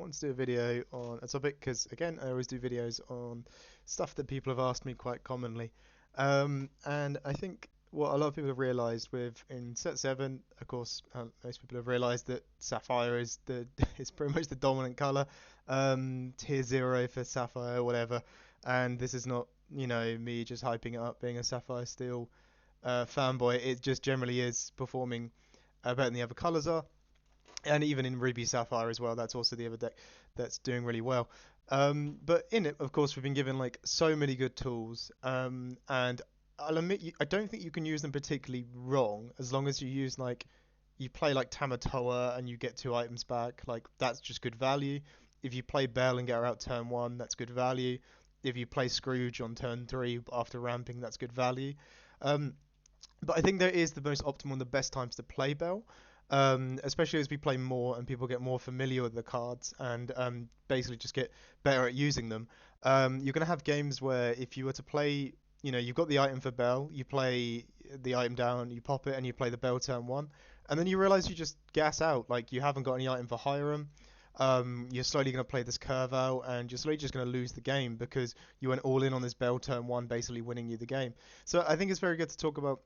wanted to do a video on a topic because, again, I always do videos on stuff that people have asked me quite commonly. And I think what a lot of people have realized with in set 7, of course, most people have realized that Sapphire is the is pretty much the dominant color. Tier 0 for Sapphire, whatever. And this is not, me just hyping it up being a Sapphire Steel fanboy. It just generally is performing better than the other colors are, and even in Ruby Sapphire as well. That's also the other deck that's doing really well. But in it, of course, we've been given like so many good tools, and I'll admit I don't think you can use them particularly wrong as long as you use like you play like Tamatoa and you get 2 items back. Like that's just good value. If you play Belle and get her out turn 1, that's good value. If you play Scrooge on turn 3 after ramping, that's good value. Um, but I think there is the most optimal and the best times to play Belle, especially as we play more and people get more familiar with the cards and basically just get better at using them. You're going to have games where if you were to play, you've got the item for Belle, you play the item down, you pop it, and you play the Belle turn 1, and then you realize you just gas out, like you haven't got any item for Hiram. You're slowly going to play this curve out, and you're slowly just going to lose the game because you went all in on this Belle turn 1, basically winning you the game. So I think it's very good to talk about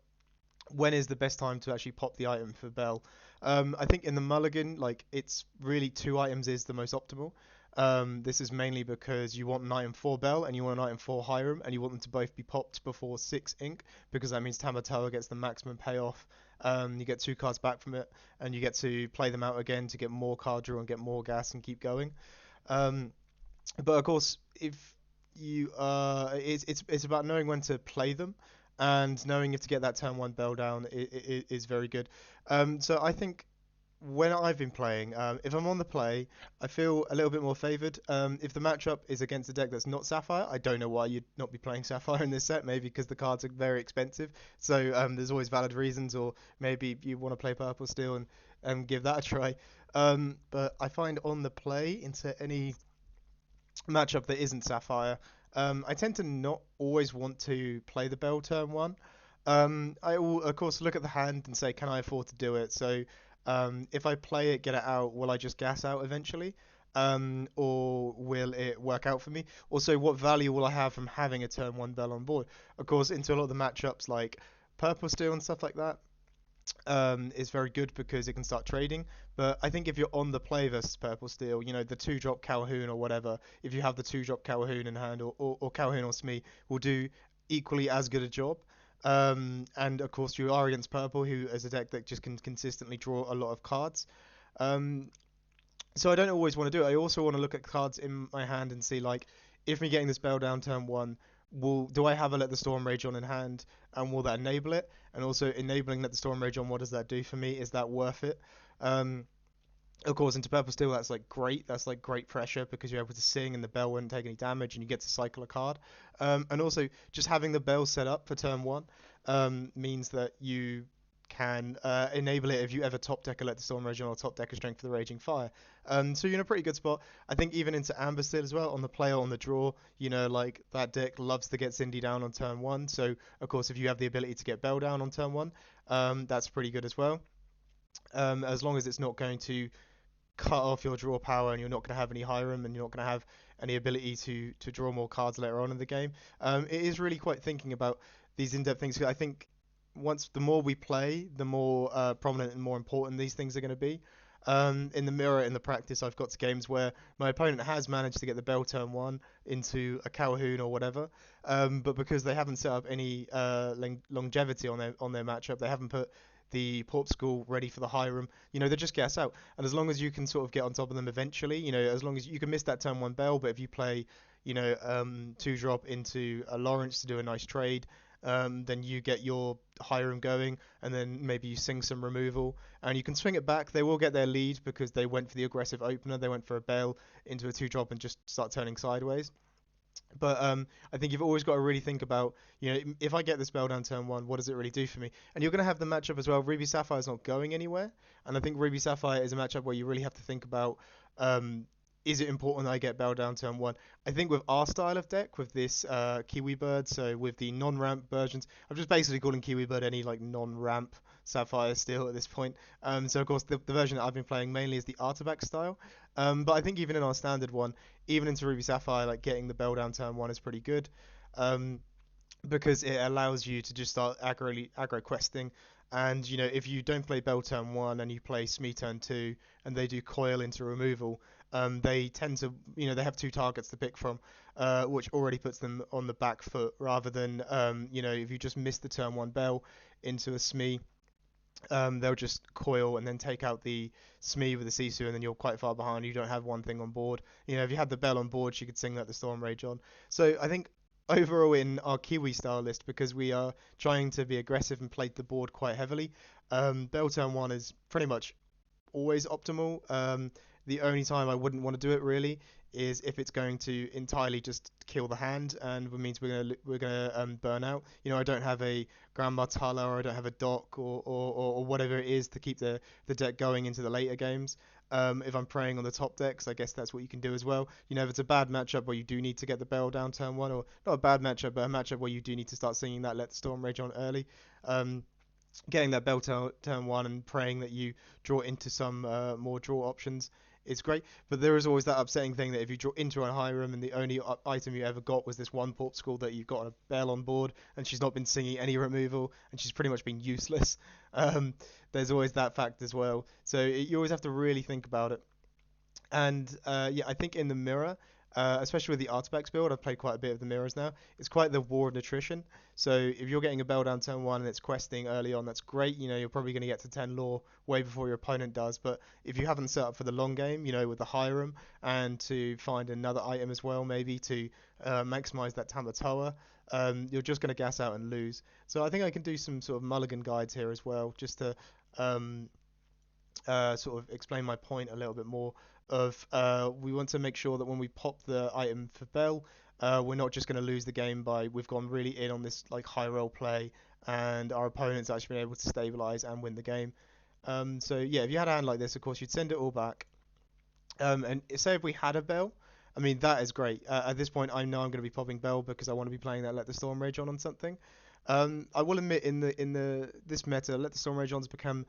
when is the best time to actually pop the item for Belle. I think in the Mulligan, like it's really 2 items is the most optimal. This is mainly because you want an item for Belle and you want an item for Hiram, and you want them to both be popped before 6 ink because that means Tamatoa gets the maximum payoff. You get 2 cards back from it, and you get to play them out again to get more card draw and get more gas and keep going. Um, but of course, if you it's about knowing when to play them and knowing if to get that turn 1 Bell down is very good. So I think when I've been playing, if I'm on the play, I feel a little bit more favored. If the matchup is against a deck that's not Sapphire, I don't know why you'd not be playing Sapphire in this set. Maybe because the cards are very expensive. So there's always valid reasons, or maybe you want to play Purple Steel and give that a try. But I find on the play into any matchup that isn't Sapphire, I tend to not always want to play the Bell turn 1. I will, of course, look at the hand and say, can I afford to do it? So if I play it, get it out, will I just gas out eventually? Or will it work out for me? Also, what value will I have from having a turn 1 Bell on board? Of course, into a lot of the matchups like Purple Steel and stuff like that, is very good because it can start trading. But I think if you're on the play versus Purple Steel, the 2 drop Calhoun or whatever, if you have the 2 drop Calhoun in hand, or Calhoun or Smee, will do equally as good a job. And of course, you are against Purple, who is a deck that just can consistently draw a lot of cards. Um, so I don't always want to do it. I also want to look at cards in my hand and see like if me getting this Bell down turn 1, will do I have a Let the Storm Rage on in hand, and will that enable it? And also enabling Let the Storm Rage on, what does that do for me? Is that worth it? Um, of course, into Purple Steel, that's like great. That's like great pressure because you're able to sing and the Bell won't take any damage and you get to cycle a card. And also, just having the Bell set up for turn 1 means that you can enable it if you ever top deck a Let the Storm Rage on or top deck a Strength for the Raging Fire. So you're in a pretty good spot. I think even into Amber Steel as well, on the play or on the draw, like that deck loves to get Cindy down on turn 1. So, of course, if you have the ability to get Bell down on turn 1, that's pretty good as well. As long as it's not going to cut off your draw power and you're not going to have any Hiram and you're not going to have any ability to draw more cards later on in the game. It is really quite thinking about these in-depth things. I think once the more we play, the more prominent and more important these things are going to be. In the mirror, in the practice, I've got to games where my opponent has managed to get the Bell turn 1 into a Calhoun or whatever, but because they haven't set up any longevity on their matchup, they haven't put the Porp School ready for the Hiram, they just gas out. And as long as you can sort of get on top of them eventually, as long as you can miss that turn 1 Bell, but if you play, 2 drop into a Lawrence to do a nice trade, then you get your Hiram going, and then maybe you sing some removal, and you can swing it back. They will get their lead because they went for the aggressive opener. They went for a Bell into a 2 drop and just start turning sideways. But I think you've always got to really think about, if I get this Bell down turn 1, what does it really do for me? And you're going to have the matchup as well. Ruby Sapphire is not going anywhere, and I think Ruby Sapphire is a matchup where you really have to think about, is it important that I get Bell down turn 1? I think with our style of deck, with this Kiwi Bird, so with the non-ramp versions, I'm just basically calling Kiwi Bird any like non-ramp Sapphire still at this point. So of course the version that I've been playing mainly is the Artifact style. But I think even in our standard one, even into Ruby Sapphire, like getting the Bell down turn one is pretty good. Um, because it allows you to just start aggro questing. And if you don't play Bell turn one and you play Smee turn two, and they do coil into removal, they tend to they have two targets to pick from, which already puts them on the back foot rather than if you just miss the turn one Bell into a Smee. They'll just coil and then take out the Smee with the Sisu, and then you're quite far behind. You don't have one thing on board. If you had the Bell on board, she could sing that the Storm Rage on. So I think overall in our Kiwi style list, because we are trying to be aggressive and plate the board quite heavily, Bell turn one is pretty much always optimal. The only time I wouldn't want to do it really is if it's going to entirely just kill the hand, and it means we're gonna burn out. I don't have a Grandma Tala, or I don't have a Dock, or whatever it is to keep the deck going into the later games. If I'm preying on the top decks, I guess that's what you can do as well. If it's a bad matchup where you do need to get the Bell down turn one, or not a bad matchup, but a matchup where you do need to start singing that Let the Storm Rage on early. Getting that Bell turn one and praying that you draw into some more draw options is great. But there is always that upsetting thing that if you draw into a Hiram and the only item you ever got was this one Port School, that you've got a Bell on board and she's not been singing any removal and she's pretty much been useless. Um, there's always that fact as well. So you always have to really think about it. And yeah, I think in the mirror, especially with the artifacts build, I've played quite a bit of the mirrors now. It's quite the war of attrition. So if you're getting a Bell down turn one and it's questing early on, that's great. You're probably going to get to 10 lore way before your opponent does. But if you haven't set up for the long game, with the Hiram, and to find another item as well, maybe to maximize that Tamatoa, you're just going to gas out and lose. So I think I can do some sort of mulligan guides here as well, just to um, sort of explain my point a little bit more. Of we want to make sure that when we pop the item for Bell, we're not just going to lose the game by we've gone really in on this like high roll play, and our opponent's actually been able to stabilize and win the game. So yeah, if you had a hand like this, of course you'd send it all back. And say if we had a Bell, I mean that is great. At this point, I know I'm going to be popping Bell because I want to be playing that Let the Storm Rage on something. I will admit in the this meta, Let the Storm Rage on's become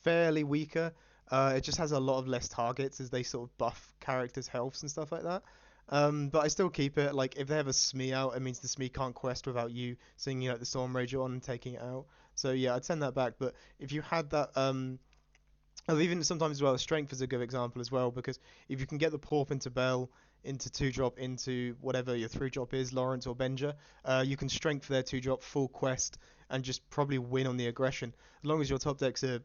fairly weaker. It just has a lot of less targets as they sort of buff characters' healths and stuff like that. But I still keep it. Like if they have a Smee out, it means the Smee can't quest without you singing out the Storm Rage on and taking it out. So yeah, I'd send that back. But if you had that, or even sometimes as well, Strength is a good example as well, because if you can get the Porp into Bell, into 2-drop, into whatever your 3-drop is, Lawrence or Benja, you can Strength their 2-drop, full quest, and just probably win on the aggression. As long as your top decks are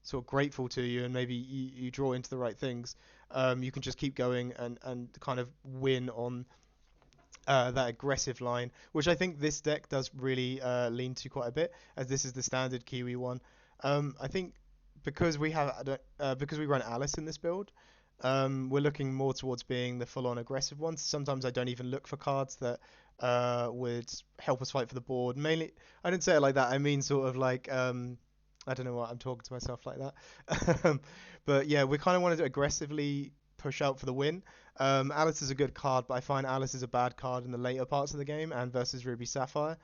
sort of grateful to you and maybe you draw into the right things, you can just keep going and kind of win on that aggressive line, which I think this deck does really lean to quite a bit, as this is the standard Kiwi one. I think because because we run Alice in this build, we're looking more towards being the full-on aggressive ones. Sometimes I don't even look for cards that would help us fight for the board. Mainly, I didn't say it like that. I mean sort of like I don't know what I'm talking to myself like that. But yeah, we kind of wanted to aggressively push out for the win. Alice is a good card, but I find Alice is a bad card in the later parts of the game and versus Ruby Sapphire.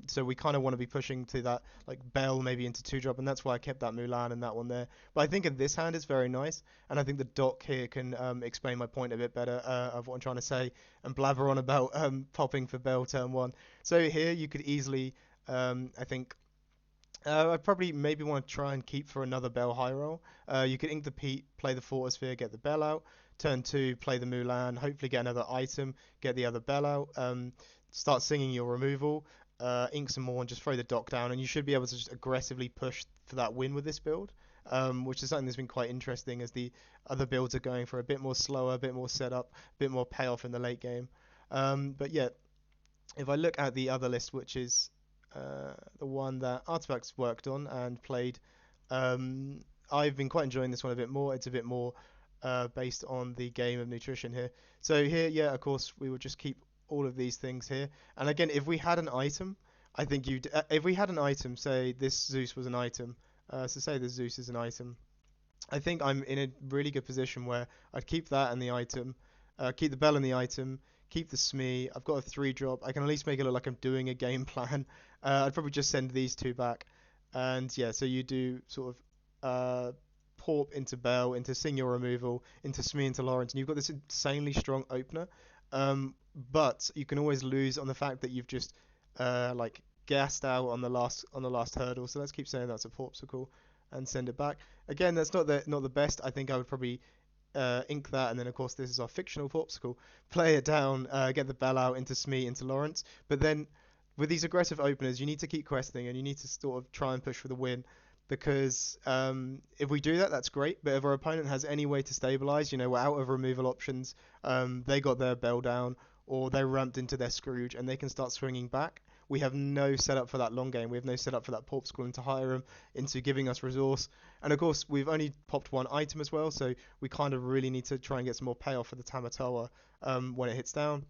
So we kind of want to be pushing to that like Belle maybe into 2-drop, and that's why I kept that Mulan and that one there. But I think in this hand it's very nice, and I think the Dock here can explain my point a bit better of what I'm trying to say and blabber on about popping for Belle turn one. So here you could easily, I think, I'd probably maybe want to try and keep for another Bell high roll. You could ink the Pete, play the Fortisphere, get the Bell out. Turn 2, play the Mulan, hopefully get another item, get the other Bell out. Start singing your removal, ink some more, and just throw the Dock down. And you should be able to just aggressively push for that win with this build, which is something that's been quite interesting as the other builds are going for a bit more slower, a bit more setup, a bit more payoff in the late game. But yeah, if I look at the other list, which is the one that Artifacts worked on and played. I've been quite enjoying this one a bit more. It's a bit more based on the game of nutrition here. So here, yeah, of course, we would just keep all of these things here. And again, if we had an item, I think if we had an item, say this Zeus was an item, so say this Zeus is an item, I think I'm in a really good position where I'd keep that and the item, keep the Bell and the item, keep the Smee. I've got a 3-drop. I can at least make it look like I'm doing a game plan. I'd probably just send these two back. And yeah, so you do sort of Porp into Belle, into Signal removal, into Smee, into Lawrence, and you've got this insanely strong opener. Um, but you can always lose on the fact that you've just like gassed out on the last hurdle. So let's keep saying that's a Porpsicle and send it back. Again, that's not the best. I think I would probably ink that, and then of course this is our fictional Porpsicle. Play it down, get the Bell out into Smee, into Lawrence. But then with these aggressive openers, you need to keep questing and you need to sort of try and push for the win. Because if we do that, that's great. But if our opponent has any way to stabilize, we're out of removal options. They got their Bell down, or they're ramped into their Scrooge, and they can start swinging back. We have no setup for that long game. We have no setup for that Porpsicle into Hiram, into giving us resource. And of course, we've only popped one item as well, so we kind of really need to try and get some more payoff for the Tamatoa when it hits down.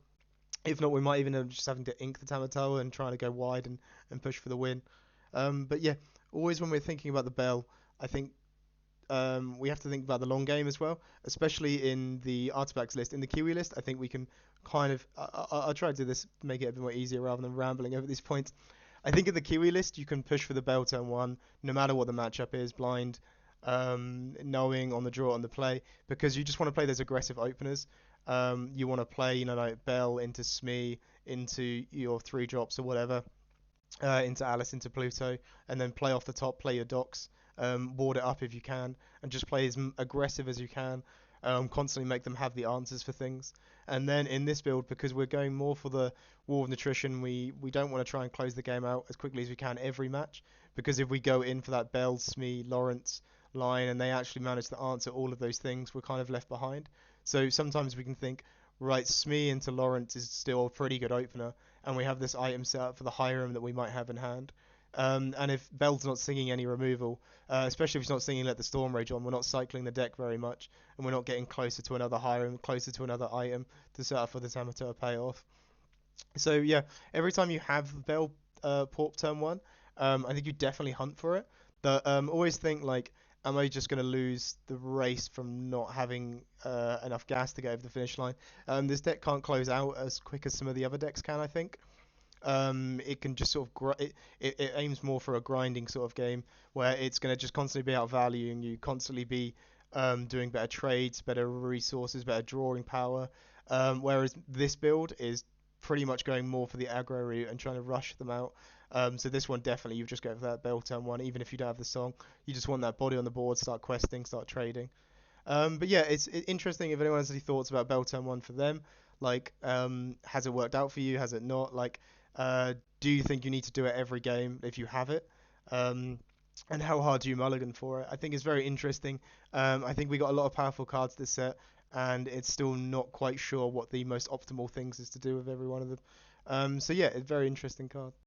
If not, we might even end up just having to ink the Tamatoa and trying to go wide and push for the win. But yeah, always when we're thinking about the Bell, I think we have to think about the long game as well, especially in the artifacts list. In the Kiwi list, I think we can kind of. I'll try to do this, make it a bit more easier rather than rambling over these points. I think in the Kiwi list, you can push for the Bell turn one, no matter what the matchup is, blind, knowing on the draw, on the play, because you just want to play those aggressive openers. You want to play, like Bell into Smee, into your three drops or whatever, into Alice, into Pluto, and then play off the top, play your docks, ward it up if you can, and just play as aggressive as you can. Constantly make them have the answers for things. And then in this build, because we're going more for the war of nutrition, we don't want to try and close the game out as quickly as we can every match. Because if we go in for that Bell, Smee, Lawrence line, and they actually manage to answer all of those things, we're kind of left behind. So sometimes we can think, right, Smee into Lawrence is still a pretty good opener, and we have this item set up for the Hiram that we might have in hand. And if Bell's not singing any removal, especially if he's not singing Let the Storm Rage on, we're not cycling the deck very much, and we're not getting closer to another Hiram, closer to another item to set up for the Tamateur payoff. So yeah, every time you have Bell Porp turn one, I think you definitely hunt for it. But always think like, am I just going to lose the race from not having enough gas to get over the finish line? This deck can't close out as quick as some of the other decks can, I think. It can just sort of it aims more for a grinding sort of game where it's going to just constantly be outvaluing you, constantly be doing better trades, better resources, better drawing power. Whereas this build is pretty much going more for the aggro route and trying to rush them out. So this one definitely you just go for that Bell turn one, even if you don't have the song. You just want that body on the board, start questing, start trading. But yeah, it's interesting if anyone has any thoughts about Bell turn one for them. Like, has it worked out for you? Has it not? Like, do you think you need to do it every game if you have it? Um, and how hard do you mulligan for it? I think it's very interesting. I think we got a lot of powerful cards this set, and it's still not quite sure what the most optimal things is to do with every one of them. So yeah, it's a very interesting card.